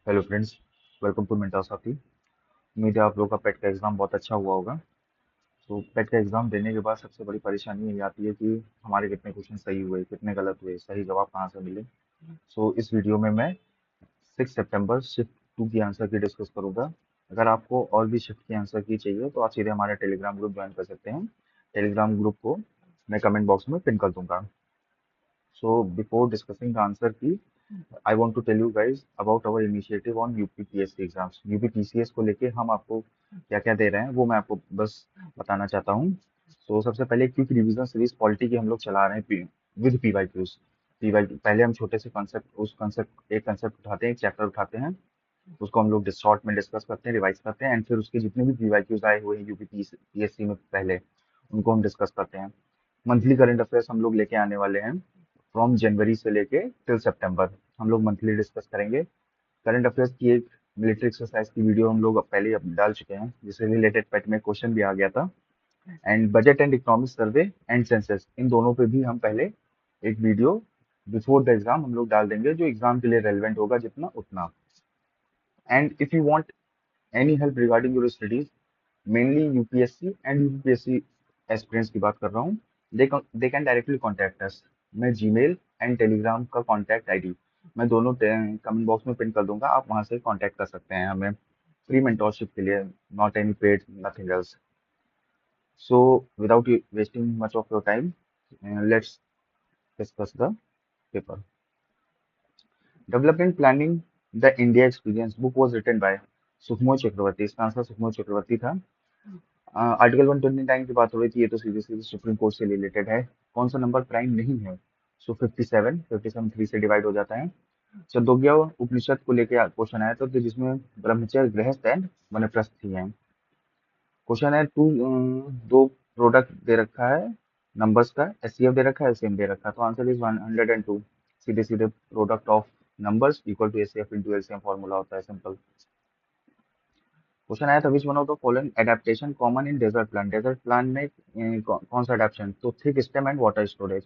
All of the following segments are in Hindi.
हेलो फ्रेंड्स, वेलकम टू मेंटा साथी। उम्मीद है आप लोग का पेट का एग्ज़ाम बहुत अच्छा हुआ होगा। तो पेट का एग्ज़ाम देने के बाद सबसे बड़ी परेशानी ये आती है कि हमारे कितने क्वेश्चन सही हुए, कितने गलत हुए, सही जवाब कहाँ से मिले। इस वीडियो में मैं 6 सितंबर शिफ्ट 2 की आंसर की डिस्कस करूंगा। अगर आपको और भी शिफ्ट की आंसर की चाहिए तो आप सीधे हमारे टेलीग्राम ग्रुप ज्वाइन कर सकते हैं। टेलीग्राम ग्रुप को मैं कमेंट बॉक्स में पिन कर दूंगा। Before discussing the answer key, I want to tell you guys about our initiative on UPPSC exams. UPPCS को लेके हम आपको क्या क्या दे रहे हैं वो मैं आपको बस बताना चाहता हूँ। सबसे पहले क्विक रिवीजन सीरीज पॉलिटी की हम लोग चला रहे हैं विद पीवाईक्यूज। पीवाई पहले हम छोटे से कंसेप्ट उस कंसेप्ट एक कंसेप्ट उठाते हैं, एक चैप्टर उठाते हैं, उसको हम लोग शॉर्ट में डिस्कस करते हैं, रिवाइज करते हैं, एंड फिर उसके जितने भी पीवाईक्यूज आए हुए हैं यूपीपीएससी में पहले उनको हम डिस्कस करते हैं। मंथली करंट अफेयर्स हम लोग लेके आने वाले हैं फ्रॉम जनवरी से लेके टिल सितंबर। हम लोग मंथली डिस्कस करेंगे। करंट अफेयर्स की एक मिलिट्री एक्सरसाइज की वीडियो हम लोग पहले अब डाल चुके हैं, जिससे रिलेटेड पेट में क्वेश्चन भी आ गया था। And budget and economic survey and census, इन दोनों पे भी हम पहले एक वीडियो बिफोर द एग्जाम हम लोग डाल देंगे, जो एग्जाम के लिए रेलिवेंट होगा जितना उतना। And if you want any help regarding your studies, mainly UPSC and UPSC aspirants की बात कर रहा हूँ, they can directly contact us. मैं जीमेल एंड टेलीग्राम का कॉन्टैक्ट आईडी मैं दोनों कमेंट बॉक्स में पिन कर दूंगा, आप वहां से कॉन्टैक्ट कर सकते हैं हमें फ्री मेंटोरशिप के लिए, not any paid, nothing else. So without wasting much of your time, let's discuss the paper. Development planning the India experience book was written by Sukhamoy Chakravarty. इसका आंसर सुखमोय चक्रवर्ती था। आर्टिकल 129 की बात हो रही थी, ये तो सीधे सीधे सुप्रीम कोर्ट से रिलेटेड है। कौन सा नंबर प्राइम नहीं है? 57, 57 3 से डिवाइड हो जाता है। छंदोग्य उपनिषद को लेके क्वेश्चन आया था, तो जिसमें ब्रह्मचर्य, गृहस्थ एंड वानप्रस्थ ही है। क्वेश्चन है दो प्रोडक्ट दे रखा है नंबर्स का, एचसीएफ दे रखा है, एलसीएम दे रखा है, तो आंसर इज 102। सीधे सीधे product of numbers equal to HCF into LCM formula होता है, सिंपल। क्वेश्चन आया था which one of the following adaptation common in desert plant. Desert plant में कौन सा एडेप्टेशन? तो thick stem and water storage.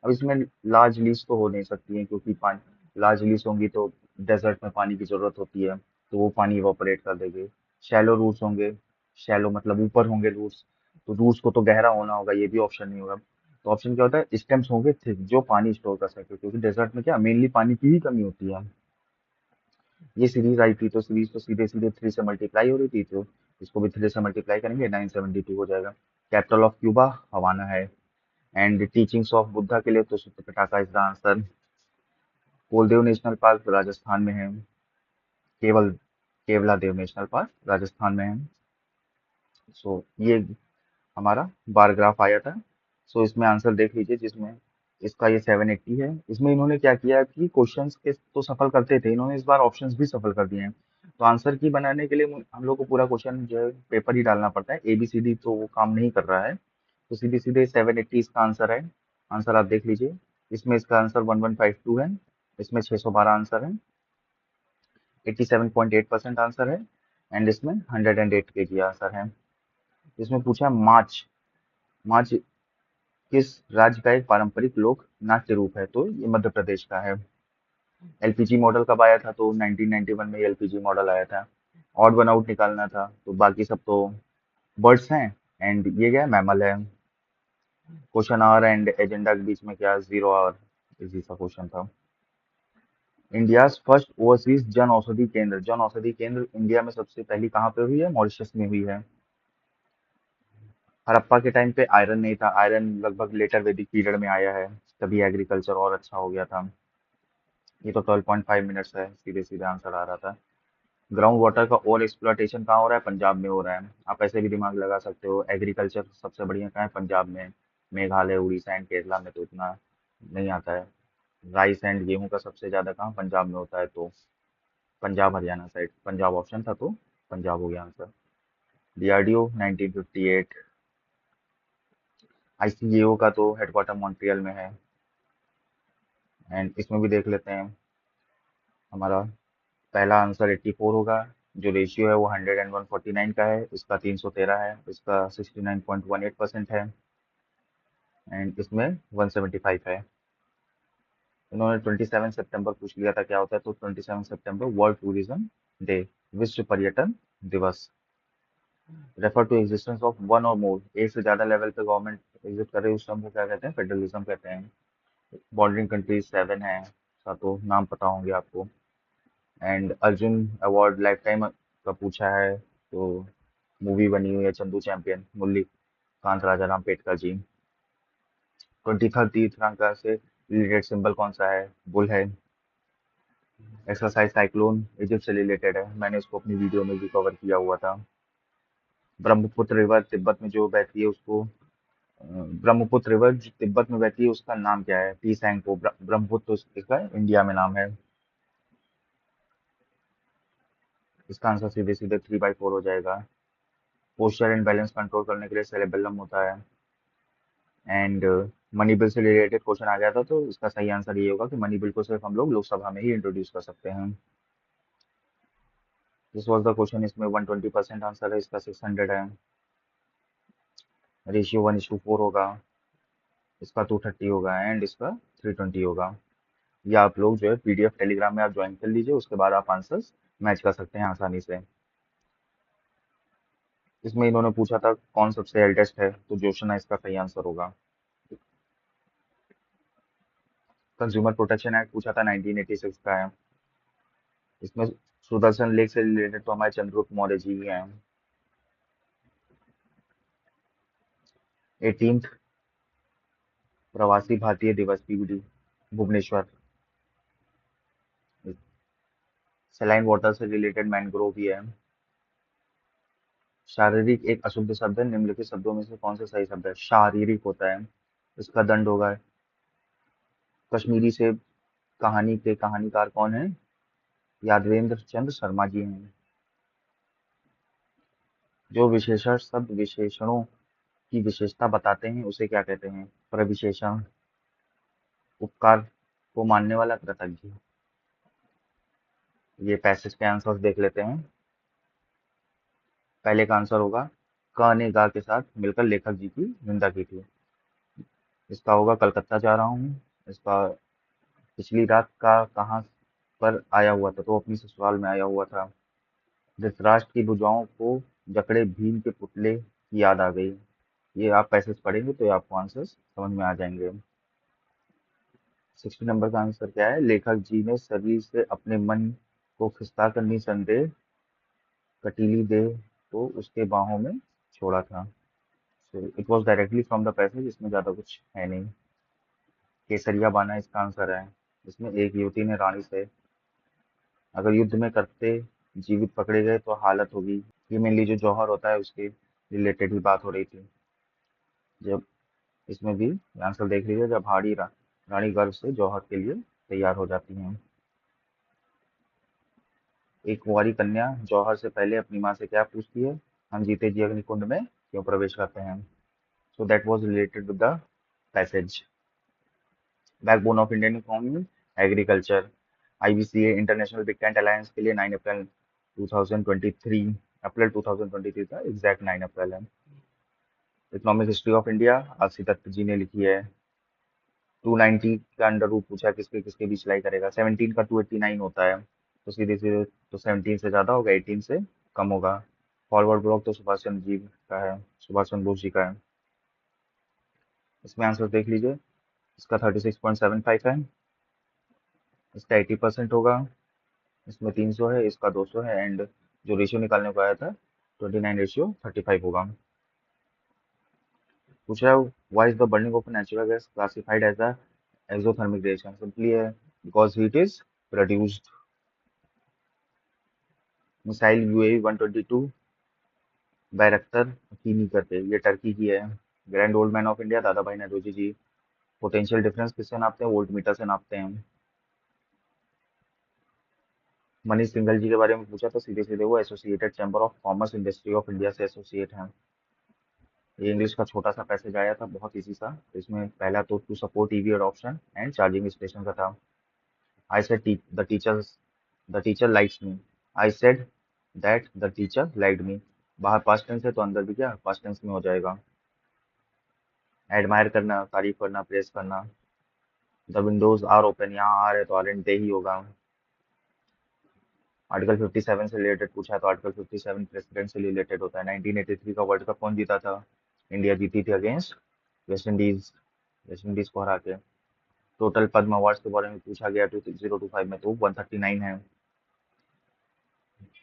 अब इसमें लार्ज लीज तो हो नहीं सकती है, क्योंकि पानी लार्ज लीज होंगी तो डेजर्ट में पानी की जरूरत होती है, तो वो पानी इवापोरेट कर देंगे। शैलो रूट्स होंगे, शैलो मतलब ऊपर होंगे रूट्स, तो रूट्स को तो गहरा होना होगा, ये भी ऑप्शन नहीं होगा। तो ऑप्शन क्या होता है? स्टेम्स होंगे थिक, जो पानी स्टोर कर सके, क्योंकि डेजर्ट में क्या मेनली पानी की ही कमी होती है। ये सीरीज आई थी, तो सीरीज तो सीधे सीधे 3 से मल्टीप्लाई हो रही थी, तो इसको भी 3 से मल्टीप्लाई करेंगे, 972 हो जाएगा। कैपिटल ऑफ क्यूबा हवाना है। एंड टीचिंग्स ऑफ बुद्धा के लिए तो Sutra Pitaka is the answer. Keoladeo national park Rajasthan में है। केवल Keoladeo national park Rajasthan में है। ये हमारा बार ग्राफ आया था। इसमें आंसर देख लीजिए, जिसमें इसका ये 780 है। इसमें इन्होंने क्या किया कि क्वेश्चंस के तो सफल करते थे, इन्होंने इस बार ऑप्शंस भी सफल कर दिए हैं। तो आंसर की बनाने के लिए हम लोग को पूरा क्वेश्चन जो है पेपर ही डालना पड़ता है, ABCD तो वो काम नहीं कर रहा है। तो सीधे सीधे 780 इसका आंसर है। आंसर आप देख लीजिए, इसमें इसका आंसर 1152 है, इसमें 612 आंसर है, 87.8% आंसर है, एंड इसमें 108 kg आंसर है। इसमें पूछा मार्च। मार्च किस राज्य का एक पारंपरिक लोक नाट्य रूप है? तो ये मध्य प्रदेश का है। एलपीजी मॉडल कब आया था? तो 1991 में एलपीजी मॉडल आया था। ऑड वन आउट निकालना था, तो बाकी सब तो बर्ड्स हैं, एंड ये क्या मैमल है। क्वेश्चन आवर एंड एजेंडा के बीच में क्या जीरो आवर, इजी सा क्वेश्चन था। India first overseas Jan Aushadhi केंद्र। जन औषधि केंद्र इंडिया में सबसे पहली कहाँ पे हुई है? मॉरिशस में हुई है। हड़प्पा के टाइम पे आयरन नहीं था, आयरन लगभग लेटर वैदिक पीरियड में आया है, तभी एग्रीकल्चर और अच्छा हो गया था। ये तो 12.5 मिनट्स है, सीधे सीधे आंसर आ रहा था। ग्राउंड वाटर का ओवर एक्सप्लॉयटेशन कहाँ हो रहा है? पंजाब में हो रहा है। आप ऐसे भी दिमाग लगा सकते हो, एग्रीकल्चर सबसे बढ़िया कहाँ है? पंजाब में। मेघालय, उड़ीसा एंड केरला में तो इतना नहीं आता है। राइस एंड गेहूं का सबसे ज्यादा कहाँ? पंजाब में होता है, तो पंजाब हरियाणा साइड, पंजाब ऑप्शन था, तो पंजाब हो गया आंसर। डीआरडीओ 1958। आईसीएओ का तो हेडक्वार्टर मॉन्ट्रियल में है। एंड इसमें भी देख लेते हैं, हमारा पहला आंसर 84 होगा। जो रेशियो है वो 100 एंड 149 का है, इसका 313 है, इसका 69.18% है, एंड इसमें 175 है। इन्होंने 27 सितंबर पूछ लिया था क्या होता है, तो 27 सितंबर वर्ल्ड टूरिज्म डे, विश्व पर्यटन दिवस। Refer to existence of one और मोर, एक से ज्यादा लेवल पे गवर्नमेंट एग्जिस्ट कर रही है, उस टर्म को क्या कहते हैं, फेडरलिज्म कहते हैं। बॉर्डरिंग कंट्रीज 7 है, सातों नाम पता होंगे आपको। And Arjun award life time का पूछा है, तो मूवी बनी हुई है चंदू चैंपियन, मुरली कांत राजाराम पेटकर जी। 23rd तीर्थंकर से रिलेटेड सिंबल कौन सा है, बुल है। एक्सरसाइज साइक्लोन इजिप्ट से रिलेटेड है, मैंने उसको अपनी वीडियो में भी कवर किया हुआ था। ब्रह्मपुत्र रिवर तिब्बत में जो बहती है उसको ब्रह्मपुत्र रिवर जो तिब्बत में बहती है उसका नाम क्या है, टी सैंगपो। ब्रह्मपुत्र इसका इंडिया में नाम है। इसका आंसर सीधे सीधे 3/4 हो जाएगा। पोस्चर एंड बैलेंस कंट्रोल करने के लिए सेरेबेलम होता है। एंड मनी बिल से रिलेटेड क्वेश्चन आ गया था, तो इसका सही आंसर ये होगा कि मनी बिल को सिर्फ हम लोग लोकसभा में ही इंट्रोड्यूस कर सकते हैं। दिस वॉज द क्वेश्चन, इसमें 120% आंसर है, इसका 600 है। रेशियो 1:4 होगा, इसका 230 होगा, एंड इसका 320 होगा। या आप लोग जो है पीडीएफ टेलीग्राम में आप ज्वाइन कर लीजिए, उसके बाद आप आंसर्स मैच कर सकते हैं आसानी से। इसमें इन्होंने पूछा था कौन सबसे एल्डेस्ट है, तो जोशना इसका सही आंसर होगा। कंज्यूमर प्रोटेक्शन एक्ट पूछा था 1986 का है। इसमें सुदर्शन लेक से रिलेटेड तो हमारे चंद्रगुप्त मौर्य जी ही हैं। 18th प्रवासी भारतीय दिवस पीवीडी भुवनेश्वर। सलाइन वाटर से रिलेटेड मैंग्रोव भी है। शारीरिक एक अशुद्ध शब्द है, निम्नलिखित शब्दों में से कौन सा सही शब्द है, शारीरिक होता है, इसका दंड होगा। कश्मीरी से कहानी के कहानीकार कौन है, यादवेंद्र चंद्र शर्मा जी हैं। जो विशेषण शब्द विशेषणों की विशेषता बताते हैं उसे क्या कहते हैं, प्रविशेषण। उपकार को मानने वाला कृतज्ञ। ये पैसेज के आंसर्स देख लेते हैं। पहले का आंसर होगा, क ने गा के साथ मिलकर लेखक जी की निंदा की थी। इसका होगा कलकत्ता जा रहा हूँ। इसका पिछली रात का कहाँ पर आया हुआ था, तो अपनी ससुराल में आया हुआ था। धृतराष्ट्र की भुजाओं को जकड़े भीम के पुतले की याद आ गई। ये आप पैसेज पढ़ेंगे तो ये आपको आंसर समझ में आ जाएंगे। 60 नंबर का आंसर क्या है, लेखक जी ने शरीर से अपने मन को खिसका कर निसंदेह कटीली देह को उसके बाहों में छोड़ा था। It was directly from the passage, इसमें ज्यादा कुछ है नहीं। केसरिया बाना इसका आंसर है। इसमें एक युवती ने रानी से, अगर युद्ध में करते जीवित पकड़े गए तो हालत होगी। ये मेनली जो जौहर होता है उसके रिलेटेड ही बात हो रही थी। जब इसमें भी आंसर देख लीजिए, जब रानी गर्भ से जौहर के लिए तैयार हो जाती हैं। एक कुंवारी कन्या जौहर से पहले अपनी माँ से क्या पूछती है, हम जीते जी अग्निकुंड में क्यों प्रवेश करते हैं। So that was related with the passage. Backbone of Indian economy agriculture. IBCA international big tent alliance के लिए 9 अप्रैल 2023, अप्रैल 2023 था, एग्जैक्ट 9 अप्रैल है। Economic history of India R C Dutt ji ने लिखी है। 290 का अंडर रूट पूछा है, किसके किसके बीच लाई करेगा। 17 का 289 होता है, तो सीधे सीधे तो 17 से ज्यादा होगा, 18 से कम होगा। फॉरवर्ड ब्लॉक तो सुभाष चंद्र जी का है, सुभाष चंद्र बोस जी का है। इसमें आंसर देख लीजिए, इसका 36.75 है, इसका 80% होगा। इसमें 300 है, इसका 200 है, एंड जो रेशियो निकालने को आया था 29:35 होगा। पूछ रहा है, why is the burning of natural gas classified as a exothermic reaction, simply है because heat is produced. Missile UAV 122 Bayraktar की नहीं करते, ये टर्की की है। Grand old man of India Dadabhai Naoroji ji. Potential difference किससे नापते हैं, वोल्ट मीटर से नापते हैं। मनीष सिंघल जी के बारे में पूछा तो सीधे सीधे वो associated chamber of commerce industry of India से एसोसिएट हैं। ये इंग्लिश का छोटा सा पैसेज आया था, बहुत इजी सा। तो इसमें पहला तो to support EV adoption and charging station का था। I said the teacher likes me. I said that the teacher liked me. बाहर पास्ट टेंस है तो अंदर भी क्या पास्ट टेंस में हो जाएगा। एडमायर करना, तारीफ करना, प्रेस करना। द विंडोज आर ओपन, यहाँ आर है तो आर एंड दे ही होगा। आर्टिकल 57 से रिलेटेड पूछा है तो आर्टिकल 57 प्रेसिडेंट से रिलेटेड होता है। 1983 का वर्ल्ड कप कौन जीता था? इंडिया जीती थी against West Indies, West Indies को हरा के। टोटल पद्म अवार्ड्स के बारे में पूछा गया 2025 में तो 139 है।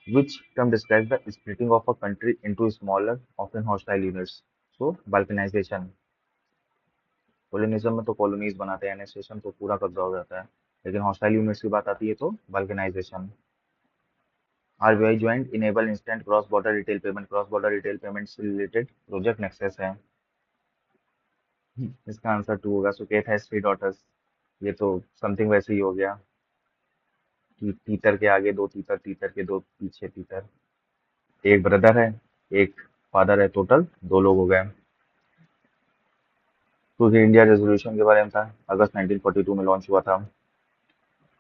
Which term describes the splitting of a country into smaller, often hostile units? So, balkanization. कोलोनिज्म में तो कॉलोनीज बनाते हैं, एनेक्सेशन तो पूरा कब्जा हो जाता है, लेकिन हॉस्टाइल यूनिट्स की बात आती है तो balkanisation. RBI joint enable instant cross border retail payment, cross border retail payment से रिलेटेड प्रोजेक्ट नेक्सस है। इसका आंसर टू होगा। सुकेत हैज थ्री डॉटर्स, ये तो समथिंग वैसे ही हो गया कि तीतर के आगे दो तीतर, तीतर के दो पीछे तीतर। एक ब्रदर है, एक फादर है, टोटल दो लोग हो गए। क्विट इंडिया रेजोल्यूशन के बारे में था, अगस्त 1942 में लॉन्च हुआ था।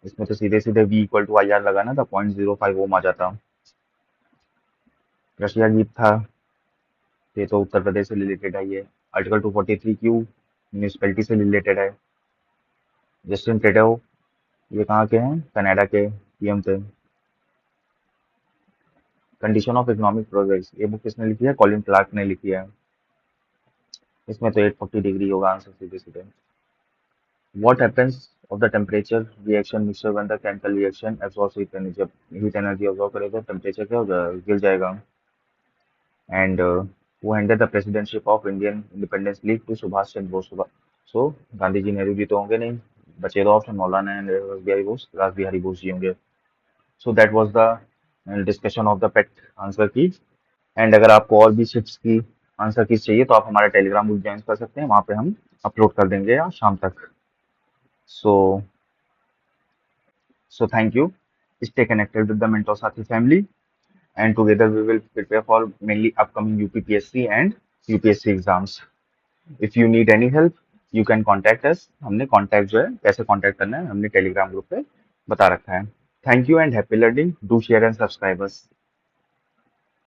इसमें तो सीधे सीधे V equal to I R लगाना था, 0.05 ओम आ जाता। रशिया जीत था, ये तो उत्तर प्रदेश से रिलेटेड है ये। आर्टिकल 243 क्यू म्यूनिसपैलिटी से रिलेटेड है। जस्टिन ट्रूडेau, ये कहाँ के हैं? कनाडा के पीएम थे। कंडीशन ऑफ इकोनॉमिक प्रोग्रेस, ये बुक किसने लिखी है? कॉलिन क्लार्क ने लिखी है। इसमें तो 840 डिग्री होगा आंसर सीधे सीधे। What happens of the temperature reaction mixture when the chemical reaction absorbs heat energy? जब हीट एनर्जी absorb करेगा टेम्परेचर क्या हो जाएगा? गिर जाएगा। एंड वो handed the presidentship of Indian independence league to Subhash Chandra Bose. So Gandhi ji Nehru ji तो होंगे नहीं, बचे दो ऑप्शन, मौलाना एंड रास बिहारी बोस जी होंगे। सो that was the discussion of the pet answer की। एंड अगर आपको और भी शिफ्ट की आंसर की चाहिए तो आप हमारा टेलीग्राम ग्रुप ज्वाइन कर सकते हैं, वहाँ पे हम अपलोड कर देंगे आज शाम तक। So, so thank you. Stay connected with the Mentor Sathi family, and together we will prepare for mainly upcoming UPPSC and UPSC exams. If you need any help, you can contact us. हमने contact जो है कैसे contact करना है हमने Telegram group पे बता रखा है। Thank you and happy learning. Do share and subscribe us.